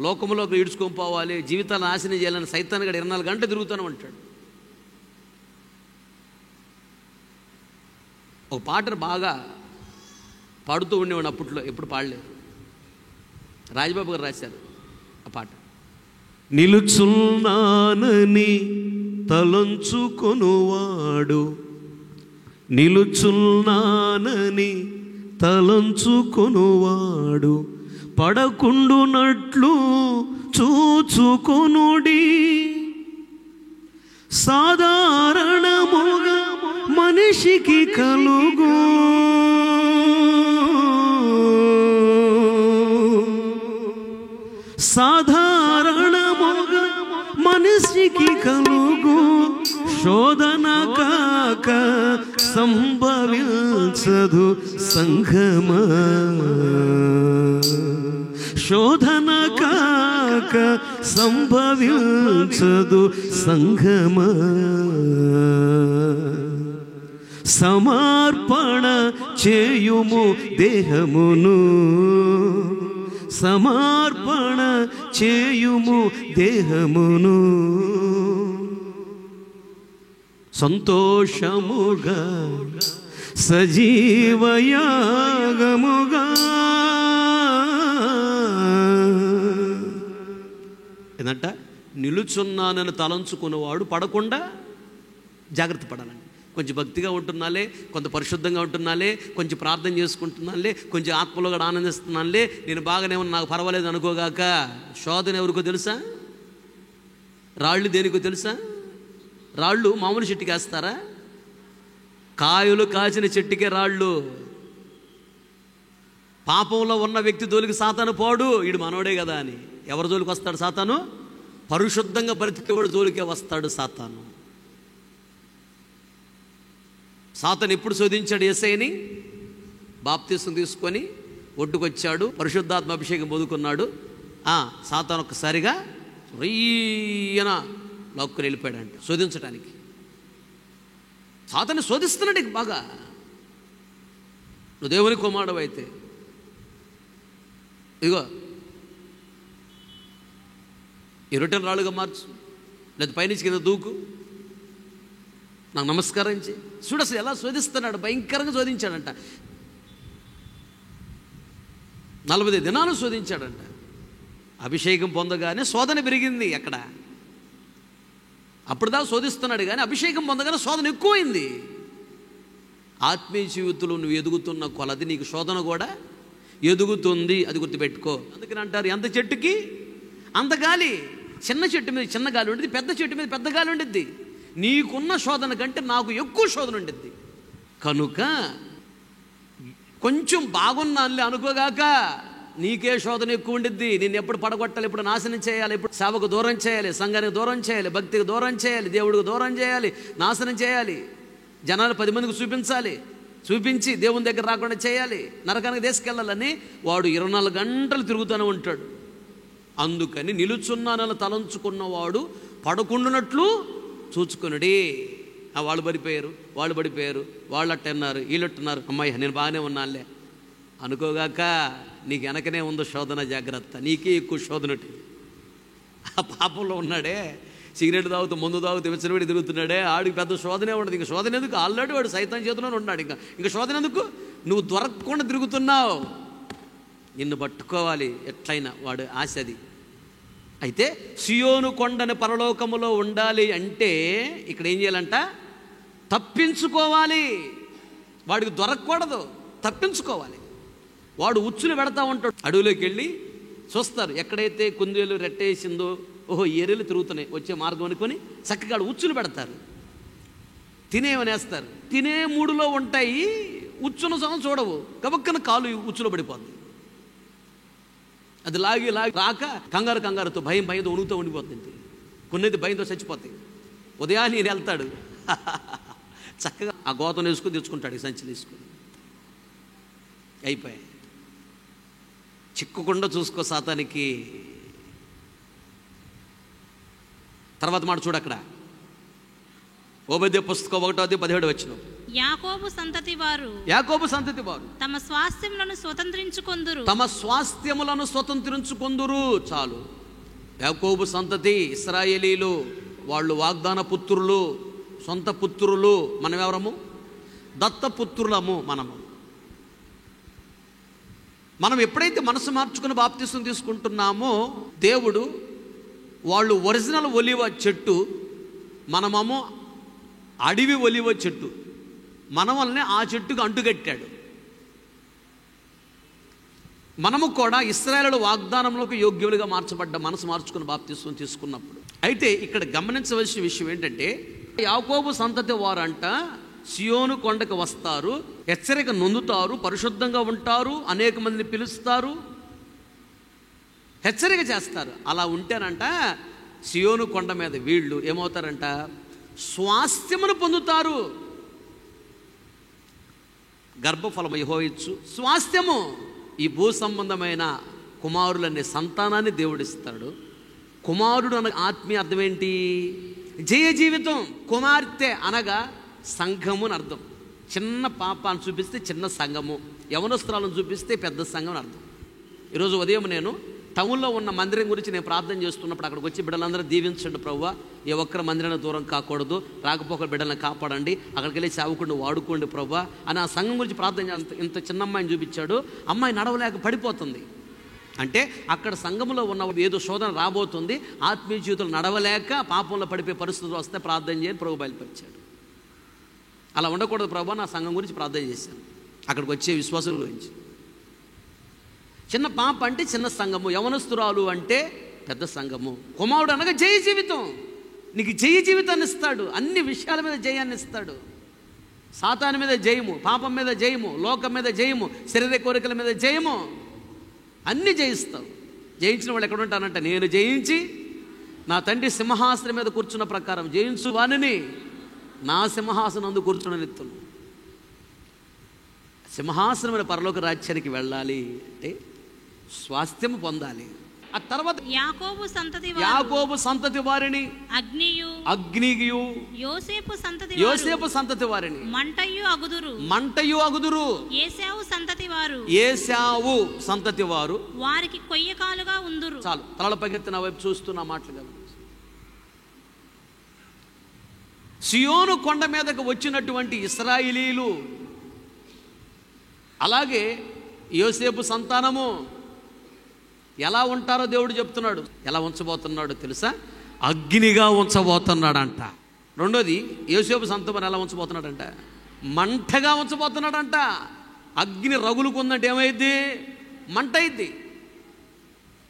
లోకంలోకి ఈడ్చుకొని పోవాలి, జీవితాలను నాశనం చేయాలని సైతాన్ గడు 24 గంటలు తిరుగుతూనే ఉంటాడు. ఒక పాటను బాగా పాడుతూ ఉండేవాడు అప్పట్లో, ఎప్పుడు పాడలేదు. రాజబాబు గారు రాశారు ఆ పాట. నిలుచున్నానని తలంచుకొనువాడు, నిలుచున్నానని తలంచుకొనువాడు పడకుండునట్లు చూచుకొనుడి. సాధారణముగా మనిషికి కలుగు సాధారణముగా మనిషికి కలుగు శోధన కాక సంభవించదు సంఘమా. శోధన కాక సంభవించదు సంఘమా. సమర్పణ చేయుము దేహమును, సమర్పణ చేయుము దేహమును, సంతోషముగా సజీవయాగముగా. ఏంటంట? నిలుచున్నానని తలంచుకున్నవాడు పడకుండా జాగ్రత్త పడాలండి. కొంచెం భక్తిగా ఉంటున్నాలే, కొంత పరిశుద్ధంగా ఉంటున్నాలే, కొంచెం ప్రార్థన చేసుకుంటున్నాలే, కొంచెం ఆత్మలో కూడా ఆనందిస్తున్నానులే, నేను బాగానే ఉన్నా, నాకు పర్వాలేదు అనుకోగాక శోధన ఎవరికో తెలుసా? రాళ్ళు దేనికో తెలుసా? రాళ్ళు మామూలు చెట్టుకి వేస్తారా? కాయలు కాచిన చెట్టుకే రాళ్ళు. పాపంలో ఉన్న వ్యక్తి జోలికి సాతాను పోడు, వీడు మనోడే కదా అని. ఎవరి జోలికి వస్తాడు సాతాను? పరిశుద్ధంగా బ్రతికేవాడు జోలికే వస్తాడు సాతాను. సాతాను ఎప్పుడు శోధించాడు యేసయ్యని? బాప్తీసం తీసుకొని ఒడ్డుకొచ్చాడు, పరిశుద్ధాత్మ అభిషేకం పొందుకున్నాడు. సాతాను ఒక్కసారిగా రయ్యన లాక్కుని వెళ్ళిపోయాడంట శోధించడానికి. సాతాను శోధిస్తున్నాడు బాగా. నువ్వు దేవుని కుమారుడు అయితే ఇదిగో ఈ రొట్టెను రాళ్ళుగా మార్చు, లేదా పైనుంచి కింద దూకు, నాకు నమస్కారం చేయి. చూడు అసలు ఎలా శోధిస్తున్నాడు, భయంకరంగా శోధించాడంట. 40 దినాలు శోధించాడంట. అభిషేకం పొందగానే శోధన పెరిగింది. అక్కడ అప్పుడుదా శోధిస్తున్నాడు, కానీ అభిషేకం పొందగానే శోధన ఎక్కువైంది. ఆత్మీయ జీవితంలో నువ్వు ఎదుగుతున్న కొలది నీకు శోధన కూడా ఎదుగుతుంది, అది గుర్తుపెట్టుకో. అందుకని అంటారు, ఎంత చెట్టుకి అంత గాలి. చిన్న చెట్టు మీద చిన్న గాలి ఉండిద్ది, పెద్ద చెట్టు మీద పెద్ద గాలి ఉండిద్ది. నీకున్న శోధన కంటే నాకు ఎక్కువ శోధన ఉండిద్ది. కనుక కొంచెం బాగున్నానులే అనుకోగాక నీకే శోధన ఎక్కువ ఉండిద్ది. నేను ఎప్పుడు పడగొట్టాలి, ఎప్పుడు నాశనం చేయాలి, ఎప్పుడు సేవకు దూరం చేయాలి, సంఘానికి దూరం చేయాలి, భక్తికి దూరం చేయాలి, దేవుడికి దూరం చేయాలి, నాశనం చేయాలి, జనాలు 10 మందికి చూపించాలి, చూపించి దేవుని దగ్గర రాకుండా చేయాలి, నరకానికి తీసుకెళ్ళాలని వాడు 24 గంటలు తిరుగుతూనే ఉంటాడు. అందుకని నిలుచున్నానని తలంచుకున్నవాడు పడకుండునట్లు చూచుకునుడి. వాళ్ళు పడిపోయారు, వాళ్ళు పడిపోయారు, వాళ్ళు అట్టన్నారు, వీళ్ళు అట్టున్నారు, అమ్మాయి నేను బాగానే ఉన్నానులే అనుకోగాక నీకు వెనకనే ఉందో శోధన. జాగ్రత్త, నీకే ఎక్కువ శోధన. ఆ పాపంలో ఉన్నాడే, సిగరెట్ తాగుతూ మందు తాగుతూ విచ్చలవిడి తిరుగుతున్నాడే, ఆడికి పెద్ద శోధనే ఉండదు. ఇంక శోధన ఎందుకు? ఆల్రెడీ వాడు సైతం చేతిలోనే ఉన్నాడు. ఇంకా శోధన ఎందుకు? నువ్వు దొరకకుండా తిరుగుతున్నావు. నిన్ను పట్టుకోవాలి ఎట్లయినా, వాడు ఆశ అది. అయితే సియోను కొండని పరలోకములో ఉండాలి అంటే ఇక్కడ ఏం చేయాలంట? తప్పించుకోవాలి. వాడికి దొరకకూడదు, తప్పించుకోవాలి. వాడు ఉచ్చులు పెడతా ఉంటాడు. అడవిలోకి వెళ్ళి చూస్తారు, ఎక్కడైతే కుందేలు రెట్టేసిందో, ఓహో ఏరేలు తిరుగుతున్నాయి, వచ్చే మార్గం అనుకొని చక్కగా ఉచ్చులు పెడతారు, తినేవనేస్తారు. తినే మూడులో ఉంటాయి, ఉచ్చున సగం చూడవు, గబక్కన కాలు ఉచ్చులో పడిపోద్ది. అది లాగి రాక కంగారుతో భయంతో ఉణుగుతూ ఉండిపోతుంది. కొన్నైతే భయంతో చచ్చిపోతాయి. ఉదయాన్నే నేను వెళ్తాడు, చక్కగా ఆ గోతం వేసుకుని తెచ్చుకుంటాడు, సంచి తీసుకుని. అయిపోయాయి. చిక్కకుండా చూసుకో సాతానికి. తర్వాత మాట చూడు, అక్కడ ఓబద్య పుస్తకం 1:17 వచనం. యాకోబు సంతతి వారు తమ స్వాస్థ్యములను స్వతంత్రించుకొందురు. చాలు. యాకోబు సంతతి ఇశ్రాయేలీలు, వాళ్ళు వాగ్దాన పుత్రులు, సొంత పుత్రులు. మనం ఎవరము? దత్తపుత్రులము. మనం ఎప్పుడైతే మనసు మార్చుకుని బాప్తిసం తీసుకుంటున్నామో, దేవుడు వాళ్ళు ఒరిజినల్ ఒలివ చెట్టు, మనమేమో అడవి ఒలివ చెట్టు, మనవల్ని ఆ చెట్టుకు అంటుగట్టాడు. మనము కూడా ఇశ్రాయేలు వాగ్దానంలోకి యోగ్యులుగా మార్చబడ్డ, మనసు మార్చుకుని బాప్తిసం తీసుకున్నప్పుడు. అయితే ఇక్కడ గమనించవలసిన విషయం ఏంటంటే, యాకోబు సంతతి వారంట సియోను కొండకు వస్తారు, హెచ్చరిక నొందుతారు, పరిశుద్ధంగా ఉంటారు, అనేక మందిని పిలుస్తారు, హెచ్చరిక చేస్తారు. అలా ఉంటేనంట సియోను కొండ మీద వీళ్ళు ఏమవుతారంట? స్వాస్థ్యమును పొందుతారు. గర్భఫలము యెహోవా ఇచ్చు స్వాస్థ్యము. ఈ భూ సంబంధమైన కుమారులనే సంతానాన్ని దేవుడిస్తాడు. కుమారుడు అన్న ఆత్మీయ అర్థం ఏంటి? జయ జీవితం. కుమార్తె అనగా సంఘము అని అర్థం. చిన్న పాపాన్ని చూపిస్తే చిన్న సంఘము, యవనస్త్రాలను చూపిస్తే పెద్ద సంఘం అని అర్థం. ఈరోజు ఉదయం నేను టౌన్లో ఉన్న మందిరం గురించి నేను ప్రార్థన చేస్తున్నప్పుడు అక్కడికి వచ్చి బిడ్డలందరూ దీవించండి ప్రభువా, ఏ ఒక్కరి మందిరాన్ని దూరం కాకూడదు, రాకపోక బిడ్డలను కాపాడండి, అక్కడికి వెళ్ళి సేవకుడిని వాడుకోండి ప్రభువా అని ఆ సంఘం గురించి ప్రార్థన చేస్తే ఇంత చిన్న అమ్మాయిని చూపించాడు. అమ్మాయి నడవలేక పడిపోతుంది. అంటే అక్కడ సంఘంలో ఉన్న ఏదో శోధన రాబోతుంది, ఆత్మీయ జీవితంలో నడవలేక పాపంలో పడిపోయే పరిస్థితులు వస్తే ప్రార్థన చేయని ప్రభు బయలుపరిచాడు. అలా ఉండకూడదు ప్రభు, నా సంఘం గురించి ప్రార్థన చేశాను. అక్కడికి వచ్చే విశ్వాసం గురించి. చిన్న పాప అంటే చిన్న సంఘము, యవనస్తురాలు అంటే పెద్ద సంఘము. కుమారుడు అనగా జయ జీవితం. నీకు జయ జీవితాన్ని ఇస్తాడు, అన్ని విషయాల మీద జయాన్ని ఇస్తాడు. సాతాను మీద జయము, పాపం మీద జయము, లోకం మీద జయము, శరీర కోరికల మీద జయము, అన్నీ జయిస్తావు. జయించిన వాళ్ళు ఎక్కడ ఉంటానంట? నేను జయించి నా తండ్రి సింహాసనం మీద కూర్చున్న ప్రకారం జయించు వానిని నా సింహాసనం అందు కూర్చున్ననిత్తును. సింహాసనమైన పరలోక రాజ్యానికి వెళ్ళాలి అంటే స్వాస్థ్యము పొందాలి. ఆ తర్వాత యాకోబు సంతతి వారిని అగ్నియు యోసేపు సంతతి వారిని మంటయు అగుదురు ఏశావు సంతతి వారు వారికి కొయ్యకాలుగా ఉందురు. చాలు, తలల పైకెత్తిన వైపు చూస్తున్న మాటలు కదా. సియోను కొండ మీదకు వచ్చినటువంటి ఇశ్రాయేలీలు, అలాగే యోసేపు సంతానము ఎలా ఉంటారో దేవుడు చెప్తున్నాడు. ఎలా ఉంచబోతున్నాడు తెలుసా? అగ్నిగా ఉంచబోతున్నాడంట. రెండోది, యోసేపు సంతానం ఎలా ఉంచబోతున్నాడంట? మంటగా ఉంచబోతున్నాడంట. అగ్ని రగులుకుందంటే ఏమైంది? మంట అయింది.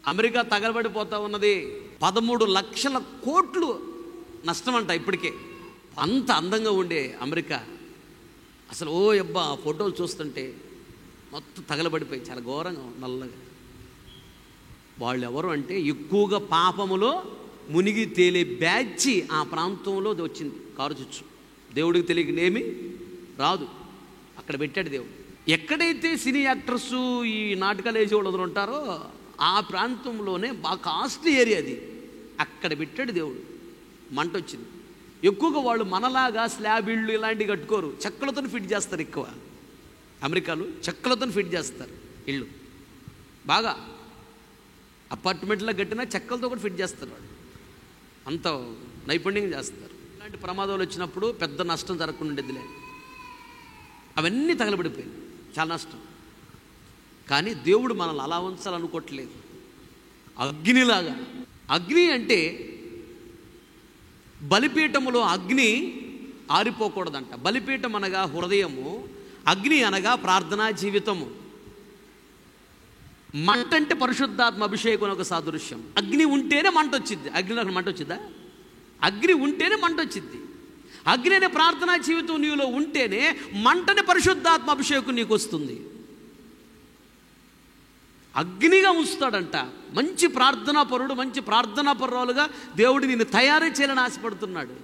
అమెరికా తగలబడిపోతా ఉన్నది. 13 లక్షల కోట్లు నష్టం అంట ఇప్పటికే. అంత అందంగా ఉండే అమెరికా అసలు ఓ అబ్బా ఫోటోలు చూస్తుంటే మొత్తం తగలబడిపోయి చాలా ఘోరంగా నల్లగా. వాళ్ళు ఎవరు అంటే ఎక్కువగా పాపములో మునిగి తేలే బ్యాచ్ ఆ ప్రాంతంలో వచ్చింది. కారు చుచ్చు దేవుడికి తెలియకనేమి రాదు, అక్కడ పెట్టాడు దేవుడు. ఎక్కడైతే సినీ యాక్టర్సు ఈ నాటకాలు వేసేవాళ్ళు ఉంటారో ఆ ప్రాంతంలోనే బాగా కాస్ట్లీ ఏరియా అది. అక్కడ పెట్టాడు దేవుడు. మంట వచ్చింది. ఎక్కువగా వాళ్ళు మనలాగా స్లాబ్ ఇళ్ళు ఇలాంటివి కట్టుకోరు, చెక్కలతో ఫిట్ చేస్తారు. ఎక్కువ అమెరికాలో చెక్కలతో ఫిట్ చేస్తారు ఇళ్ళు. బాగా అపార్ట్మెంట్లో కట్టినా చెక్కలతో కూడా ఫిట్ చేస్తారు వాళ్ళు. అంత నైపుణ్యంగా చేస్తారు. ఇలాంటి ప్రమాదాలు వచ్చినప్పుడు పెద్ద నష్టం జరగకుండా ఉండేదిలే. అవన్నీ తగలబడిపోయింది, చాలా నష్టం. కానీ దేవుడు మనల్ని అలా ఉంచాలనుకోవట్లేదు. అగ్నిలాగా. అగ్ని అంటే బలిపీఠములో అగ్ని ఆరిపోకూడదంట. బలిపీఠం అనగా హృదయము, అగ్ని అనగా ప్రార్థనా జీవితము. మంట అంటే పరిశుద్ధాత్మ అభిషేకం ఒక సాదృశ్యం. అగ్ని ఉంటేనే మంట వచ్చింది. అగ్నిలో మంట వచ్చిద్దా? అగ్ని ఉంటేనే మంట వచ్చింది. అగ్ని అనే ప్రార్థనా జీవితం నీలో ఉంటేనే మంటని పరిశుద్ధాత్మ అభిషేకం నీకు వస్తుంది. అగ్నిగా ఉంచుతాడంట. మంచి ప్రార్థనా పరుడు, మంచి ప్రార్థనా పరురాలుగా దేవుడు నిన్ను తయారు చేయాలని ఆశపడుతున్నాడు.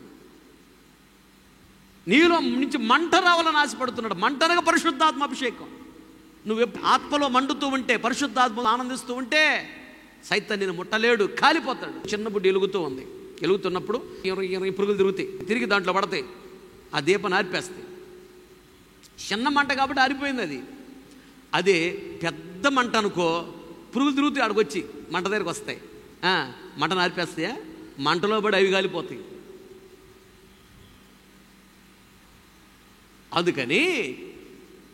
నీలో నుంచి మంట రావాలని ఆశపడుతున్నాడు. మంట అనగా పరిశుద్ధాత్మ అభిషేకం. నువ్వు ఆత్మలో మండుతూ ఉంటే, పరిశుద్ధాత్మలో ఆనందిస్తూ ఉంటే సైతాన్ నిన్ను ముట్టలేడు, కాలిపోతాడు. చిన్న బుడ్డి ఎలుగుతూ ఉంది. ఎలుగుతున్నప్పుడు 20 పురుగులు తిరుగుతాయి, తిరిగి దాంట్లో పడతాయి. ఆ దీపం ఆరిపేస్తాయి. చిన్న మంట కాబట్టి ఆరిపోయింది అది. అదే పెద్ద మంట అనుకో, పురుగులు తిరుగుతాయి, ఆడికొచ్చి మంట దగ్గరికి వస్తాయి. మంటను ఆరిపేస్తాయా? మంటలో పడి అవి కాలిపోతాయి. అందుకని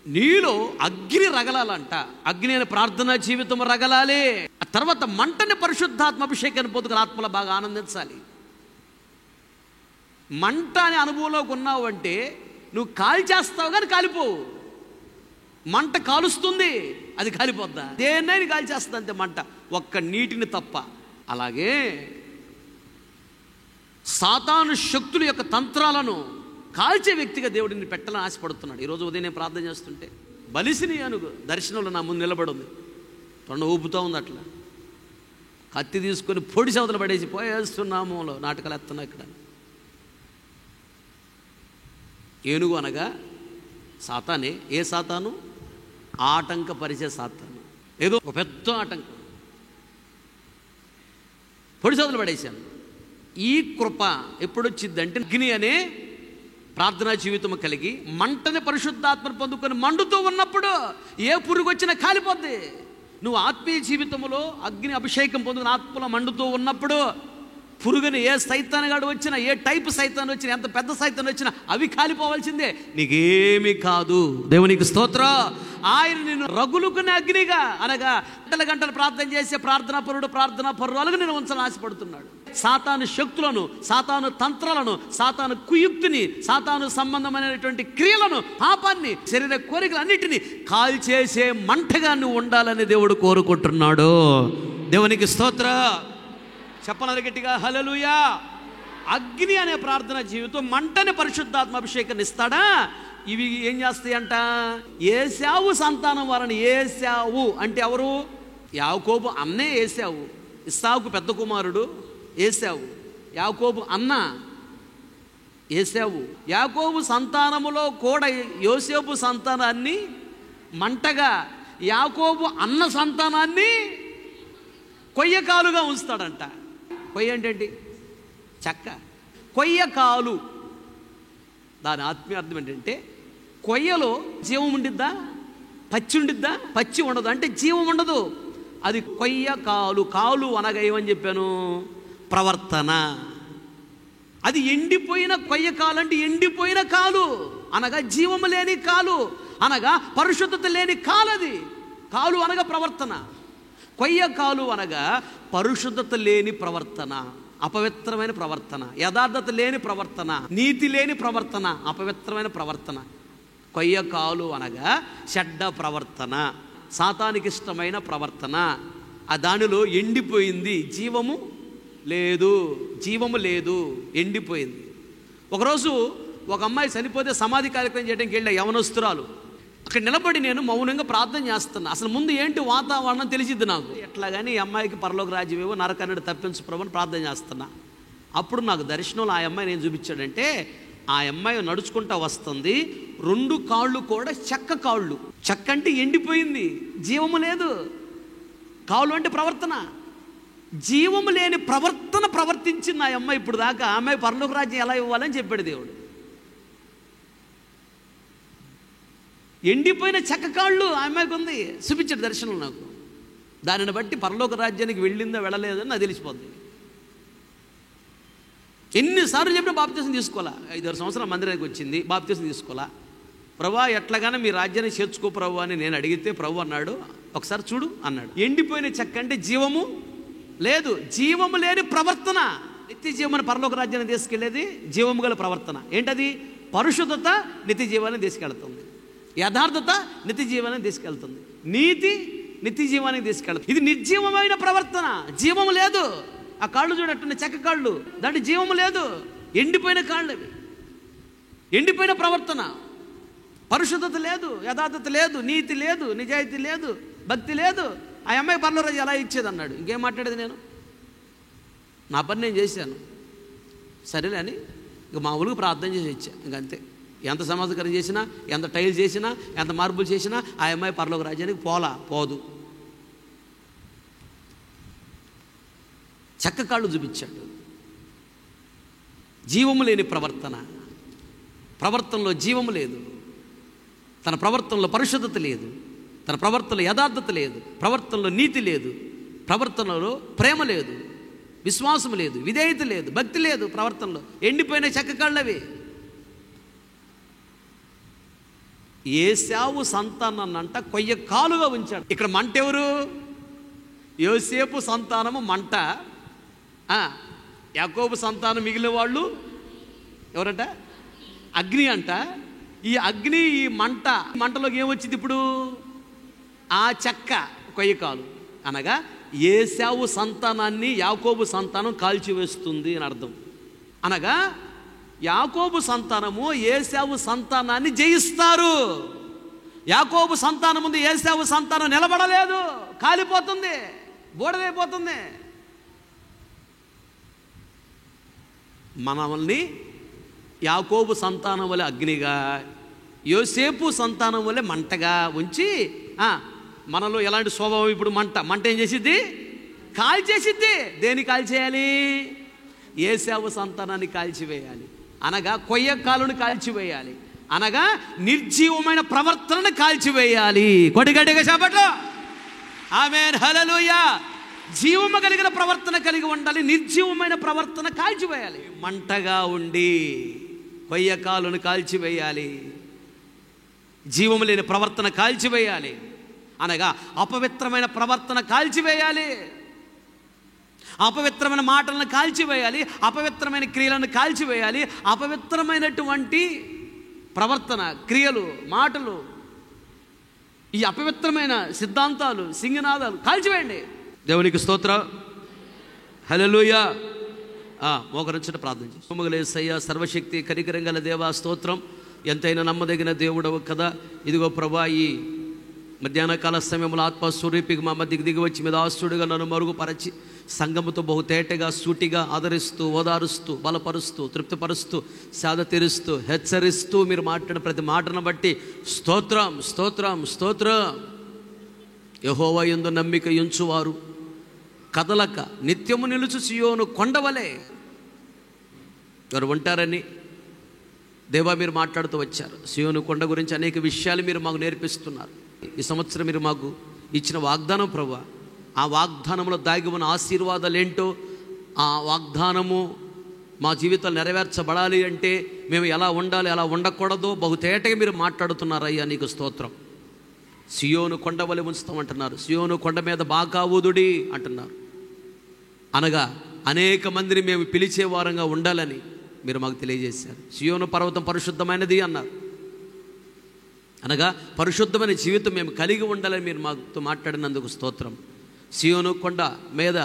నీలో అగ్ని రగలాలంట. అగ్ని అనే ప్రార్థనా జీవితం రగలాలి. ఆ తర్వాత మంటని పరిశుద్ధాత్మ అభిషేకాన్ని పొందుకుని ఆత్మలో బాగా ఆనందించాలి. మంట అనే అనుభవంలోకి ఉన్నావు అంటే నువ్వు కాల్ చేస్తావు కానీ కాలిపోవు. మంట కాలుస్తుంది, అది కాలిపోద్దా? దేన్నైనా కాల్ చేస్తుంది అంతే మంట, ఒక్క నీటిని తప్ప. అలాగే సాతాను శక్తుల యొక్క తంత్రాలను కాల్చే వ్యక్తిగా దేవుడిని పెట్టాలని ఆశపడుతున్నాడు. ఈరోజు ఉదయం నేను ప్రార్థన చేస్తుంటే బలిసిని అనుగు దర్శనంలో నా ముందు నిలబడి ఉంది. తొండ ఊపుతూ ఉంది. అట్లా కత్తి తీసుకొని పొడి సవతలు పడేసి పోయేస్తున్నాములో నాటకాలు ఎత్తున్నా. ఇక్కడ ఏనుగు అనగా సాతానే. ఏ సాతాను? ఆటంకపరిచే సాతాను. ఏదో ఒక పెద్ద ఆటంకం, పొడి సవతలు పడేశాను. ఈ కృప ఎప్పుడొచ్చిందంటే అగ్ని అనే ప్రార్థనా జీవితం కలిగి మంటని పరిశుద్ధాత్మను పొందుకొని మండుతూ ఉన్నప్పుడు ఏ పురుగు వచ్చినా కాలిపోద్ది. నువ్వు ఆత్మీయ జీవితంలో అగ్ని అభిషేకం పొందుకుని ఆత్మలో మండుతూ ఉన్నప్పుడు పురుగుని ఏ సైతానుగాడు వచ్చినా, ఏ టైపు సైతాన్ వచ్చినా, ఎంత పెద్ద సైతాన్ వచ్చినా అవి కాలిపోవాల్సిందే, నీకేమీ కాదు. దేవునికి స్తోత్రం. ఆయన నిన్ను రగులుకునే అగ్నిగా అనగా గంటలు ప్రార్థన చేసే ప్రార్థనా పరురాలుగా నేను ఉంచాలని ఆశపడుతున్నాడు. సాతాను శక్తులను, సాతాను తంత్రాలను, సాతాను కుయుక్తిని, సాతాను సంబంధమైనటువంటి క్రియలను, పాపాన్ని, శరీర కోరికలన్నిటినీ కాల్చేసే మంటగా నువ్వు ఉండాలని దేవుడు కోరుకుంటున్నాడు. దేవునికి స్తోత్రం. చెప్పనది గట్టిగా హల్లెలూయా. అగ్ని అనే ప్రార్థన జీవితం మంటని పరిశుద్ధాత్మ అభిషేకాన్ని ఇస్తాడా? ఇవి ఏం చేస్తాయంట? ఏశావు సంతానం వారని. ఏశావు అంటే ఎవరు? యాకోబు అన్నే ఏశావు. ఇస్సాకు పెద్ద కుమారుడు ఏశావు. యాకోబు అన్న ఏశావు. యాకోబు సంతానములో కూడా యోసేపు సంతానాన్ని మంటగా, యాకోబు అన్న సంతానాన్ని కొయ్యకాలుగా ఉంచుతాడంట. కొయ్య అంటే ఏంటి? చెక్క. కొయ్యకాలు దాని ఆత్మీయ అర్థం ఏంటంటే, కొయ్యలో జీవం ఉండిద్దా? పచ్చి ఉండిద్దా? పచ్చి ఉండదు, అంటే జీవం ఉండదు. అది కొయ్యకాలు. కాలు అనగా ఏమని చెప్పాను? ప్రవర్తన. అది ఎండిపోయిన కొయ్యకాలు అంటే ఎండిపోయిన కాలు అనగా జీవము లేని కాలు, అనగా పరిశుద్ధత లేని కాలు. అది కాలు అనగా ప్రవర్తన. కొయ్యకాలు అనగా పరిశుద్ధత లేని ప్రవర్తన, అపవిత్రమైన ప్రవర్తన, యథార్థత లేని ప్రవర్తన, నీతి లేని ప్రవర్తన, అపవిత్రమైన ప్రవర్తన. కొయ్యకాలు అనగా చెడ్డ ప్రవర్తన, సాతానికి ఇష్టమైన ప్రవర్తన. ఆ దానిలో ఎండిపోయింది, జీవము లేదు, జీవము లేదు, ఎండిపోయింది. ఒకరోజు ఒక అమ్మాయి చనిపోతే సమాధి కార్యక్రమం చేయడానికి వెళ్ళా, యవనస్తురాలు. అక్కడ నిలబడి నేను మౌనంగా ప్రార్థన చేస్తున్నా. అసలు ముందు ఏంటి వాతావరణం తెలిసిద్ది నాకు. ఎట్లాగాని ఈ అమ్మాయికి పరలోక రాజ్యమేవో, నరకన్నడు తప్పించు ప్రభు అని ప్రార్థన చేస్తున్నా. అప్పుడు నాకు దర్శనంలో ఆ అమ్మాయి నేను చూపించాడంటే, ఆ అమ్మాయి నడుచుకుంటా వస్తుంది, 2 కాళ్ళు కూడా చెక్క కాళ్ళు. చెక్క అంటే ఎండిపోయింది, జీవము లేదు. కాళ్ళు అంటే ప్రవర్తన, జీవము లేని ప్రవర్తన ప్రవర్తించింది ఆ అమ్మాయి. ఇప్పుడు దాకా ఆ అమ్మాయి పరలోక రాజ్యం ఎలా ఇవ్వాలని చెప్పాడు దేవుడు. ఎండిపోయిన చెక్క కాళ్ళు ఆ అమ్మాయికి ఉంది, చూపించాడు దర్శనం నాకు. దానిని బట్టి పరలోక రాజ్యానికి వెళ్ళిందో వెళ్ళలేదని నాకు తెలిసిపోద్ది. ఎన్నిసార్లు చెప్పినా బాప్తీసం తీసుకోవాలా. 5-6 సంవత్సరాల మందిరానికి వచ్చింది, బాప్తీసం తీసుకోవాలా. ప్రభా ఎట్లాగానే మీ రాజ్యాన్ని చేర్చుకో ప్రభు అని నేను అడిగితే ప్రభు అన్నాడు, ఒకసారి చూడు అన్నాడు. ఎండిపోయిన చెక్క అంటే జీవము లేదు, జీవము లేని ప్రవర్తన. నిత్య జీవమని పరలోక రాజ్యాన్ని తీసుకెళ్లేది జీవము గల ప్రవర్తన. ఏంటది? పరిశుద్ధత నిత్య జీవాన్ని తీసుకెళ్తుంది, యథార్థత నిత్య జీవాన్ని తీసుకెళ్తుంది, నీతి నిత్య జీవానికి తీసుకెళ్తుంది. ఇది నిర్జీవమైన ప్రవర్తన, జీవము లేదు. ఆ కాళ్ళు చూడట్టు చెక్క కాళ్ళు, దాంట్లో జీవము లేదు, ఎండిపోయిన కాళ్ళు అవి. ఎండిపోయిన ప్రవర్తన, పరిశుద్ధత లేదు, యథార్థత లేదు, నీతి లేదు, నిజాయితీ లేదు, భక్తి లేదు. ఆ అమ్మాయి పరలోక రాజ్యం ఎలా ఇచ్చేది అన్నాడు. ఇంకేం మాట్లాడేది నేను? నా పని నేను చేశాను, సరేలే అని ఇంక మామూలుగా ప్రార్థన చేసి ఇచ్చాను. ఇంకంతే. ఎంత సమాజకరం చేసినా, ఎంత టైల్స్ చేసినా, ఎంత మార్పులు చేసినా ఆ అమ్మాయి పరలోక రాజ్యానికి పోదు. చెక్క కాళ్ళు చూపించాడు. జీవము లేని ప్రవర్తన, ప్రవర్తనలో జీవము లేదు, తన ప్రవర్తనలో పరిశుద్ధత లేదు, తన ప్రవర్తనలో యథార్థత లేదు, ప్రవర్తనలో నీతి లేదు, ప్రవర్తనలో ప్రేమ లేదు, విశ్వాసం లేదు, విధేయత లేదు, భక్తి లేదు. ప్రవర్తనలో ఎండిపోయిన చెక్క కాళ్ళవి. ఏశావు సంతానాన్నంట కొయ్య కాలుగా ఉంచాడు. ఇక్కడ మంట ఎవరు? యోసేపు సంతానము మంట, యాకోబు సంతానం మిగిలిన వాళ్ళు ఎవరంట? అగ్ని అంట. ఈ అగ్ని, ఈ మంటలోకి ఏమొచ్చింది ఇప్పుడు? ఆ చెక్క కొయ్యకాలు అనగా ఏశావు సంతానాన్ని యాకోబు సంతానం కాల్చివేస్తుంది అని అర్థం. అనగా యాకోబు సంతానము ఏశావు సంతానాన్ని జయిస్తారు. యాకోబు సంతానం ముందు ఏశావు సంతానం నిలబడలేదు, కాలిపోతుంది, బూడిదైపోతుంది. మనల్ని యాకోబు సంతానం వలె అగ్నిగా, యోసేపు సంతానం వలె మంటగా ఉంచి, మనలో ఎలాంటి స్వభావం? ఇప్పుడు మంట ఏం చేసిద్ది? కాల్చేసిద్ది. దేన్ని కాల్చేయాలి? ఏశావు సంతానాన్ని కాల్చివేయాలి, అనగా కొయ్య కాలుని కాల్చివేయాలి, అనగా నిర్జీవమైన ప్రవర్తనను కాల్చివేయాలి. కొడిగడ్డిగా చేపట్లు. ఆమేన్, హల్లెలూయా. జీవము కలిగిన ప్రవర్తన కలిగి ఉండాలి, నిర్జీవమైన ప్రవర్తన కాల్చివేయాలి. మంటగా ఉండి కొయ్య కాలును కాల్చివేయాలి, జీవము లేని ప్రవర్తన కాల్చివేయాలి, అనగా అపవిత్రమైన ప్రవర్తన కాల్చివేయాలి, అపవిత్రమైన మాటలను కాల్చివేయాలి, అపవిత్రమైన క్రియలను కాల్చివేయాలి, అపవిత్రమైనటువంటి ప్రవర్తన, క్రియలు, మాటలు, ఈ అపవిత్రమైన సిద్ధాంతాలు, సింగనాదాలు కాల్చివేయండి. దేవునికి స్తోత్రం, హల్లెలూయా. మోకరించడం ప్రార్థన చేసి, యేసయ్యా, సర్వశక్తి కనికరం గల దేవా స్తోత్రం. ఎంతైనా నమ్మదగిన దేవుడవు కదా. ఇదిగో ప్రభా, ఈ మధ్యాహ్న కాల సమయంలో ఆత్మస్వరూపికి మా మధ్యకి దిగి వచ్చి మీద ఆస్తుడిగా నన్ను మరుగుపరచి సంఘముతో బహుతేటగా సూటిగా ఆదరిస్తూ, ఓదారుస్తూ, బలపరుస్తూ, తృప్తిపరుస్తూ, సాధ తీరుస్తూ, హెచ్చరిస్తూ మీరు మాట్లాడిన ప్రతి మాటను బట్టి స్తోత్రం, స్తోత్రం, స్తోత్రం. యెహోవా యందు నమ్మిక ఉంచువారు కదలక నిత్యము నిలుచు సియోను కొండవలే. వారు ఉంటారని దేవా మీరు మాట్లాడుతూ వచ్చారు. సియోను కొండ గురించి అనేక విషయాలు మీరు మాకు నేర్పిస్తున్నారు. ఈ సంవత్సరం మీరు మాకు ఇచ్చిన వాగ్దానం ప్రభువా, ఆ వాగ్దానంలో దాగి ఉన్న ఆశీర్వాదాలు ఏంటో, ఆ వాగ్దానము మా జీవితాలు నెరవేర్చబడాలి అంటే మేము ఎలా ఉండాలి, ఎలా ఉండకూడదో బహుతేటగా మీరు మాట్లాడుతున్నారు. అయ్యా నీకు స్తోత్రం. సియోను కొండ వలె ఉంచుతామంటున్నారు. సియోను కొండ మీద బాకా ఊదుడి అంటున్నారు. అనగా అనేక మందిని మేము పిలిచే వారంగా ఉండాలని మీరు మాకు తెలియజేశారు. సియోను పర్వతం పరిశుద్ధమైనది అన్నారు. అనగా పరిశుద్ధమైన జీవితం మేము కలిగి ఉండాలని మీరు మాతో మాట్లాడినందుకు స్తోత్రం. సియోను కొండ మీద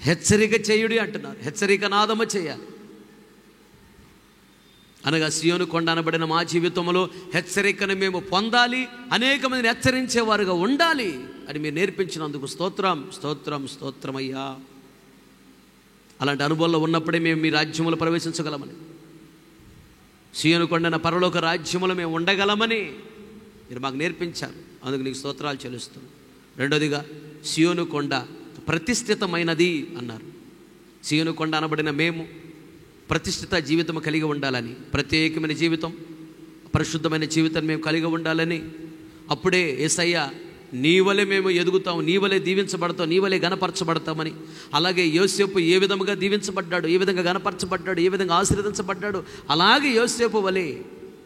హెచ్చరిక చేయుడి అంటున్నారు. హెచ్చరిక నాదము చేయాలి. అనగా సియోను కొండ అనబడిన మా జీవితంలో హెచ్చరికను మేము పొందాలి, అనేక మందిని హెచ్చరించేవారుగా ఉండాలి అని మీరు నేర్పించినందుకు స్తోత్రం, స్తోత్రం, స్తోత్రం అయ్యా. అలాంటి అనుభవంలో ఉన్నప్పుడే మేము మీ రాజ్యములో ప్రవేశించగలమని, సియోను కొండన పరలోక రాజ్యములో మేము ఉండగలమని మీరు మాకు నేర్పించారు. అందుకు నీకు స్తోత్రాలు చెల్లిస్తున్నాను. రెండోదిగా సియోను కొండ ప్రతిష్ఠితమైనది అన్నారు. సియోను కొండ అనబడిన మేము ప్రతిష్ఠిత జీవితం కలిగి ఉండాలని, ప్రత్యేకమైన జీవితం, పరిశుద్ధమైన జీవితాన్ని మేము కలిగి ఉండాలని, అప్పుడే యేసయ్య నీ వలె మేము ఎదుగుతాం, నీ వలె దీవించబడతాం, నీ వలె గణపరచబడతామని. అలాగే యోసేపు ఏ విధముగా దీవించబడ్డాడు, ఏ విధంగా గణపరచబడ్డాడు, ఏ విధంగా ఆశీర్వదించబడ్డాడు, అలాగే యోసేపు వలె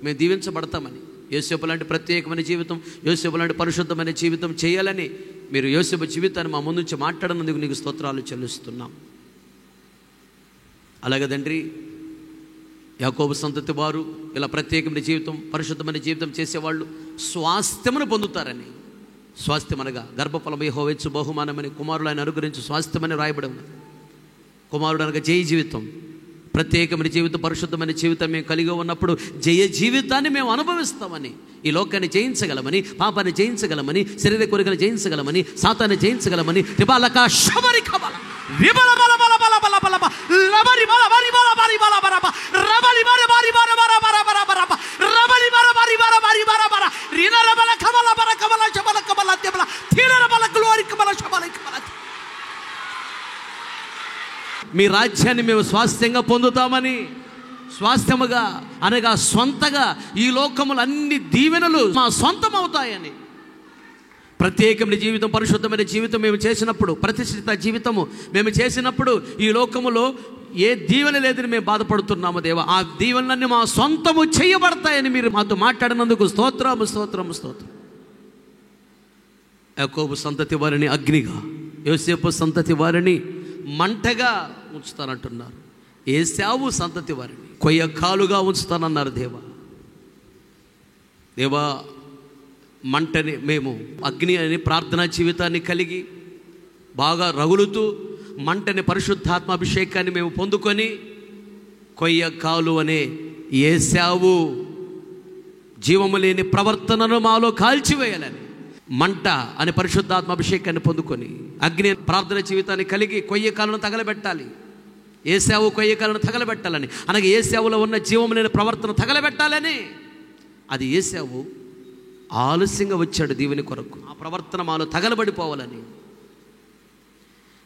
మేము దీవించబడతామని, యోసేపు లాంటి ప్రత్యేకమైన జీవితం, యోసేపు లాంటి పరిశుద్ధమైన జీవితం చేయాలని మీరు యోసేపు జీవితాన్ని మా ముందు నుంచి మాట్లాడినందుకు నీకు స్తోత్రాలు చెల్లిస్తున్నాం. అలాగే తండ్రి, యాకోబు సంతతి వారు ఇలా ప్రత్యేకమైన జీవితం, పరిశుద్ధమైన జీవితం చేసేవాళ్ళు స్వాస్థ్యమును పొందుతారని, స్వాస్థ్యం అనగా గర్భఫలమై యెహోవా బహుమానమని, కుమారుడు ఆయన అనుగ్రహించి స్వాస్థ్యమని రాయబడి ఉన్నది. కుమారుడు అనగా జయ జీవితం, ప్రత్యేకమైన జీవితం, పరిశుద్ధమైన జీవితం మేము కలిగి ఉన్నప్పుడు జయ జీవితాన్ని మేము అనుభవిస్తామని, ఈ లోకాన్ని జయించగలమని, పాపాన్ని జయించగలమని, శరీర కోరికలు జయించగలమని, సాతాన్ని జయించగలమని, రిబాలక శబరి కబల రిబల బల బల బల బల బల బల రబరి బల బరి బల బరి బల బర బ రబలి బర బరి బర బర బర బర బర బ రబలి బర బరి బర బరి బర బర రినర బల కబల బర కబల శబల కబల తెబల తీరర బల గ్లోరి కబల శబల కబల. మీ రాజ్యాన్ని మేము స్వాస్థ్యంగా పొందుతామని, స్వాస్థ్యముగా అనగా సొంతగా ఈ లోకములు అన్ని దీవెనలు మా సొంతం అవుతాయని, ప్రత్యేకమైన జీవితం, పరిశుద్ధమైన జీవితం మేము చేసినప్పుడు, ప్రతిష్ఠిత జీవితము మేము చేసినప్పుడు ఈ లోకములో ఏ దీవెన లేదని మేము బాధపడుతున్నాము దేవా, ఆ దీవెనలన్నీ మా సొంతము చేయబడతాయని మీరు మాతో మాట్లాడినందుకు స్తోత్రము, స్తోత్రము, స్తోత్రం. యాకోబు సంతతి వారిని అగ్నిగా, యోసేపు సంతతి వారిని మంటగా ఉంచుతానంటున్నారు. ఏశావు సంతతి వారిని కొయ్యకాలుగా ఉంచుతానన్నారు దేవా. దేవా, మంటని మేము అగ్ని అని ప్రార్థనా జీవితాన్ని కలిగి బాగా రగులుతూ మంటని పరిశుద్ధాత్మాభిషేకాన్ని మేము పొందుకొని కొయ్యకాలు అనే ఏశావు జీవము లేని ప్రవర్తనను మాలో కాల్చివేయాలని, మంట అనే పరిశుద్ధాత్మాభిషేకాన్ని పొందుకొని అగ్ని ప్రార్థన జీవితాన్ని కలిగి కొయ్యకాలను తగలబెట్టాలి. ఏశావు కొయ్యకాలను తగలబెట్టాలని, అనగా ఏశావులో ఉన్న జీవము లేని ప్రవర్తన తగలబెట్టాలని. అది ఏశావు ఆలస్యంగా వచ్చాడు దేవుని కొరకు, ఆ ప్రవర్తన మాలో తగలబడిపోవాలని.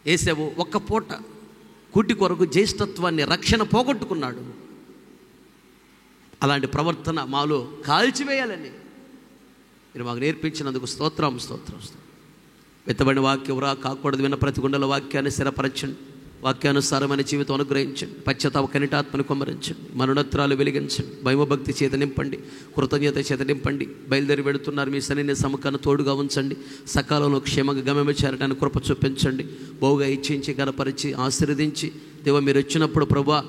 ఏశావు ఒక్క పూట కూటి కొరకు జ్యేష్ఠత్వాన్ని, రక్షణ పోగొట్టుకున్నాడు. అలాంటి ప్రవర్తన మాలో కాల్చివేయాలని మీరు మాకు నేర్పించినందుకు స్తోత్రం, స్తోత్రం, స్తోత్రం. వెత్తబడిన వాక్యం వృధా కాకూడదు. విన్న ప్రతి గుండెల వాక్యాన్ని స్థిరపరచండి, వాక్యానుసారమైన జీవితం అనుగ్రహించండి, పశ్చాత్తాప కనిటాత్మను కుమ్మరించండి, మనునత్రాలు వెలిగించండి, భయభక్తి చేత నింపండి, కృతజ్ఞత చేత నింపండి. బయలుదేరి వెళుతున్నారు మీ సరైన సముఖాన్ని తోడుగా ఉంచండి. సకాలంలో క్షేమంగా గమ్యం చేరడానికి కృప చూపించండి. బహుగా ఇచ్చించి గణపరిచి ఆశీర్వదించి దేవా, మీరు వచ్చినప్పుడు ప్రభువా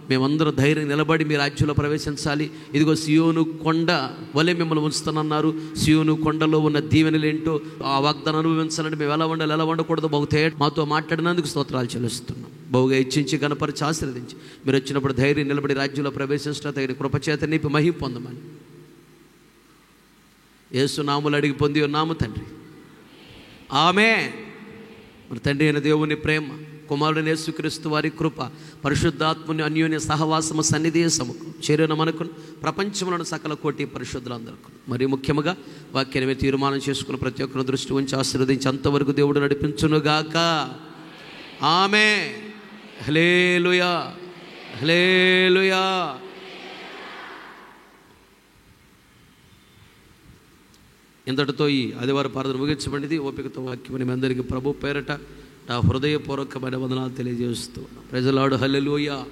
మేమందరూ ధైర్యం నిలబడి మీ రాజ్యంలో ప్రవేశించాలి. ఇదిగో సియోను కొండ వలె మిమ్మల్ని ఉంచుతానన్నారు. సియోను కొండలో ఉన్న దీవెనలేంటో, ఆ వాగ్దానం అనుభవించాలంటే మేము ఎలా ఉండాలి, ఎలా ఉండకూడదు బహుతే మాతో మాట్లాడినందుకు స్తోత్రాలు చెల్లిస్తున్నాం. బహుగా ఇచ్చించి గణపరిచి ఆశీర్వదించి మీరు వచ్చినప్పుడు ధైర్యం నిలబడి రాజ్యంలో ప్రవేశించడం తగిన కృపచేత నింపి మహిమ పొందమని యేసు నామములో అడిగి పొంది ఉన్నాము తండ్రి, ఆమేన్. మన తండ్రి అయిన దేవుని ప్రేమ, కుమారుడైన యేసుక్రీస్తు వారి కృప, పరిశుద్ధాత్ముని అన్యోన్య సహవాసము, సన్నిధి, సముఖం చేరిన మనకు ప్రపంచంలోని సకల కోటి పరిశుద్ధులందరికీ, మరి ముఖ్యంగా వాక్యాన్ని తీర్మానం చేసుకుని ప్రతి ఒక్కరిని దృష్టి ఉంచి ఆశీర్వదించి అంతవరకు దేవుడు నడిపించునుగాక. ఆమె. హల్లెలూయా, హల్లెలూయా. ఇంతటితో ఈ ఆదివారం ప్రార్థన ముగించబడింది. ఓపికతో వాక్యం మీ అందరికీ ప్రభు పేరట నా హృదయపూర్వకమైన వందనాలు తెలియజేస్తూ ప్రైజ్ ది లార్డ్. హల్లెలూయా.